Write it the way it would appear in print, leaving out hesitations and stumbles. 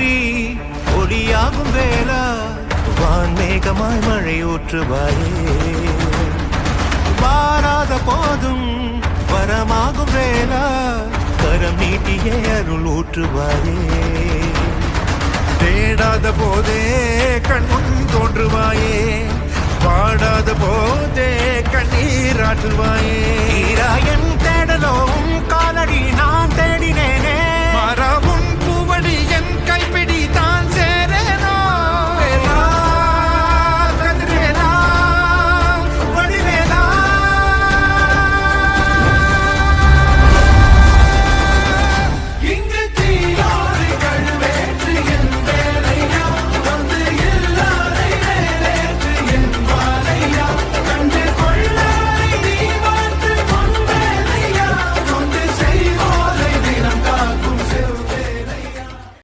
விழி ஒளியாகும் வேளா வான்மேகமாய் மழை ஊற்றுவாயே வாராத போதும் வரமாகும் வேளா கரம் நீட்டியே அருள் ஊற்றுவாயே தேடாத போதே கண்முன் தோன்றுவாயே பாடாத போதே கண்ணீராற்றுவாயே என் தேடலோம் காலடி நான் தேடினேனே மாறாவும் பூவடி